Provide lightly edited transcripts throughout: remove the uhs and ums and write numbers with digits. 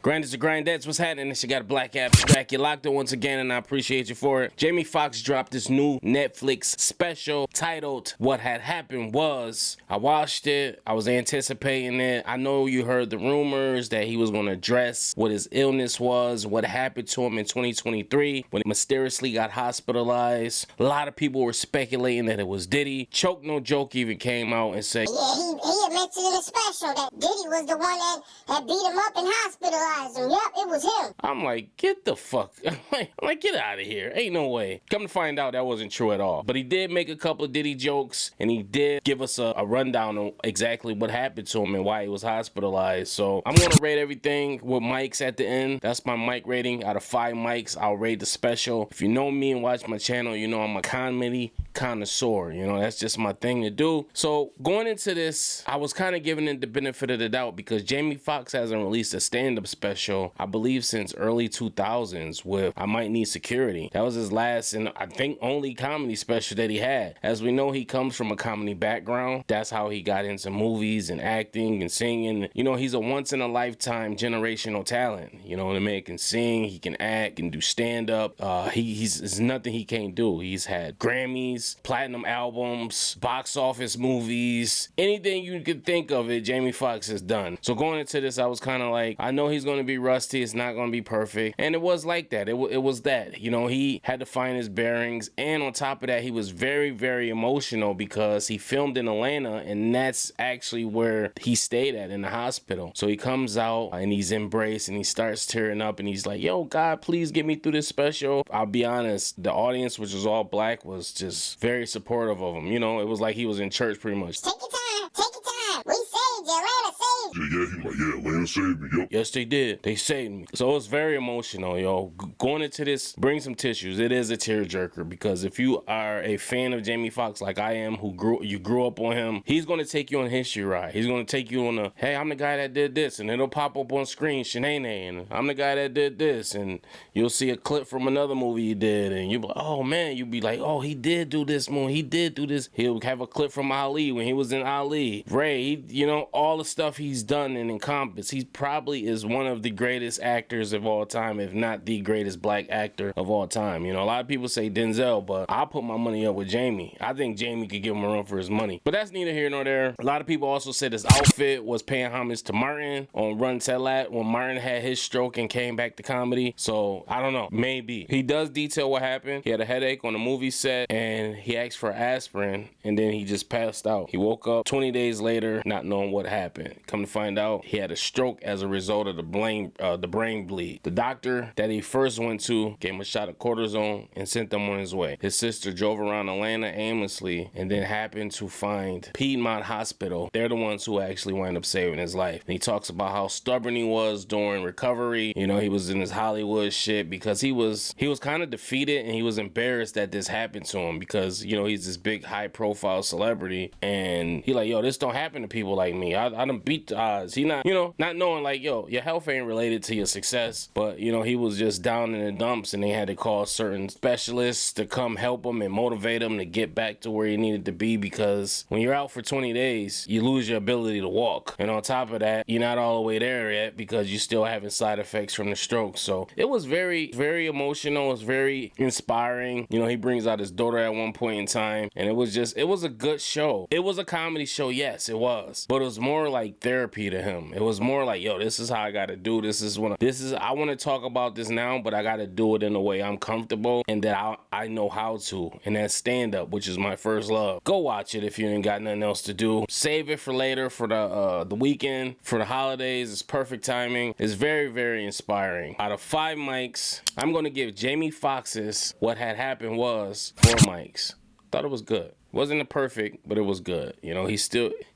Grinders and grindettes, what's happening? This you got a black abstract. You locked it once again, and I appreciate you for it. Jamie Foxx dropped this new Netflix special titled What Had Happened Was. I watched it. I was anticipating it. I know you heard the rumors that he was going to address what his illness was, what happened to him in 2023 when he mysteriously got hospitalized. A lot of people were speculating that it was Diddy. Choke No Joke even came out and said, yeah, he admitted in the special that Diddy was the one that had beat him up and hospitalized him. Yep, it was him. I'm like, get the fuck, I'm like, get out of here. Ain't no way. Come to find out, that wasn't true at all. But he did make a couple of Diddy jokes, and he did give us a rundown on exactly what happened to him and why he was hospitalized. So I'm gonna rate everything with mics at the end. That's my mic rating. Out of 5 mics, I'll rate the special. If you know me and watch my channel, you know I'm a comedy connoisseur. You know, that's just my thing to do. So going into this, I was kind of giving it the benefit of the doubt because Jamie Foxx hasn't released a stand-up special, I believe, since early 2000s with I Might Need Security. That was his last and I think only comedy special that he had. As we know, he comes from a comedy background. That's how he got into movies and acting and singing. You know, he's a once-in-a-lifetime generational talent. You know, the man can sing, he can act, can do stand-up. There's nothing he can't do. He's had Grammys, platinum albums, box office movies, anything you could think of it, Jamie Foxx has done. So going into this, I was kind of like, I know he's going to be rusty. It's not going to be perfect. And it was like that. It was that. You know, he had to find his bearings. And on top of that, he was very, very emotional because he filmed in Atlanta, and that's actually where he stayed at, in the hospital. So he comes out and he's embraced and he starts tearing up and he's like, yo, God, please get me through this special. I'll be honest, the audience, which was all black, was just very supportive of him. You know, it was like he was in church pretty much. Take your time. Take your time. We saved you. Atlanta saved you. Yeah, he like, yeah, Atlanta saved me, yo. Yes, they did. They saved me. So it's very emotional, yo. Going into this, bring some tissues. It is a tearjerker because if you are a fan of Jamie Foxx like I am, you grew up on him, he's going to take you on a history ride. He's going to take you on a, hey, I'm the guy that did this, and it'll pop up on screen, Shanae, and I'm the guy that did this, and you'll see a clip from another movie he did, and you'll be like, oh man, you'll be like, oh, he did do this movie, he did do this. He'll have a clip from Ali when he was in Ali. Ray, you know, all the stuff he's done and encompassed. He probably is one of the greatest actors of all time, if not the greatest black actor of all time. You know, a lot of people say Denzel, but I'll put my money up with Jamie. I think Jamie could give him a run for his money. But that's neither here nor there. A lot of people also said his outfit was paying homage to Martin on Run Tell That when Martin had his stroke and came back to comedy. So I don't know, maybe. He does detail what happened. He had a headache on the movie set and he asked for aspirin and then he just passed out. He woke up 20 days later not knowing what happened. Come to find out, he had a stroke as a result of the brain bleed. The doctor that he first went to gave him a shot of cortisone and sent him on his way. His sister drove around Atlanta aimlessly and then happened to find Piedmont Hospital. They're the ones who actually wind up saving his life. And he talks about how stubborn he was during recovery. You know, he was in his Hollywood shit because he was kind of defeated and he was embarrassed that this happened to him because, you know, he's this big high profile celebrity and he like, yo, this don't happen to people like me. I done beat the odds. He not, you know, not knowing like, yo, your health ain't related to your success, but you know, he was just down in the dumps and they had to call certain specialists to come help him and motivate him to get back to where he needed to be because when you're out for 20 days, you lose your ability to walk. And on top of that, you're not all the way there yet because you're still having side effects from the stroke. So it was very, very emotional. It's very inspiring. You know, he brings out his daughter at one point in time and it was a good show. It was a comedy show. Yes, it was, but it was more like therapy to him. It was more like, yo, this is how I got to do. I want to talk about this now, but I got to do it in a way I'm comfortable and that I know how to. And that's stand up, which is my first love. Go watch it if you ain't got nothing else to do. Save it for later for the weekend, for the holidays. It's perfect timing. It's very, very inspiring. Out of 5 mics, I'm going to give Jamie Foxx's What Had Happened Was 4 mics. Thought it was good. Wasn't perfect, but it was good. You know, he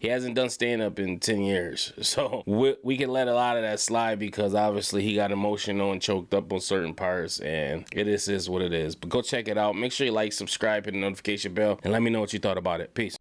hasn't done stand-up in 10 years. So we can let a lot of that slide because obviously he got emotional and choked up on certain parts and it is what it is. But go check it out. Make sure you like, subscribe, hit the notification bell, and let me know what you thought about it. Peace.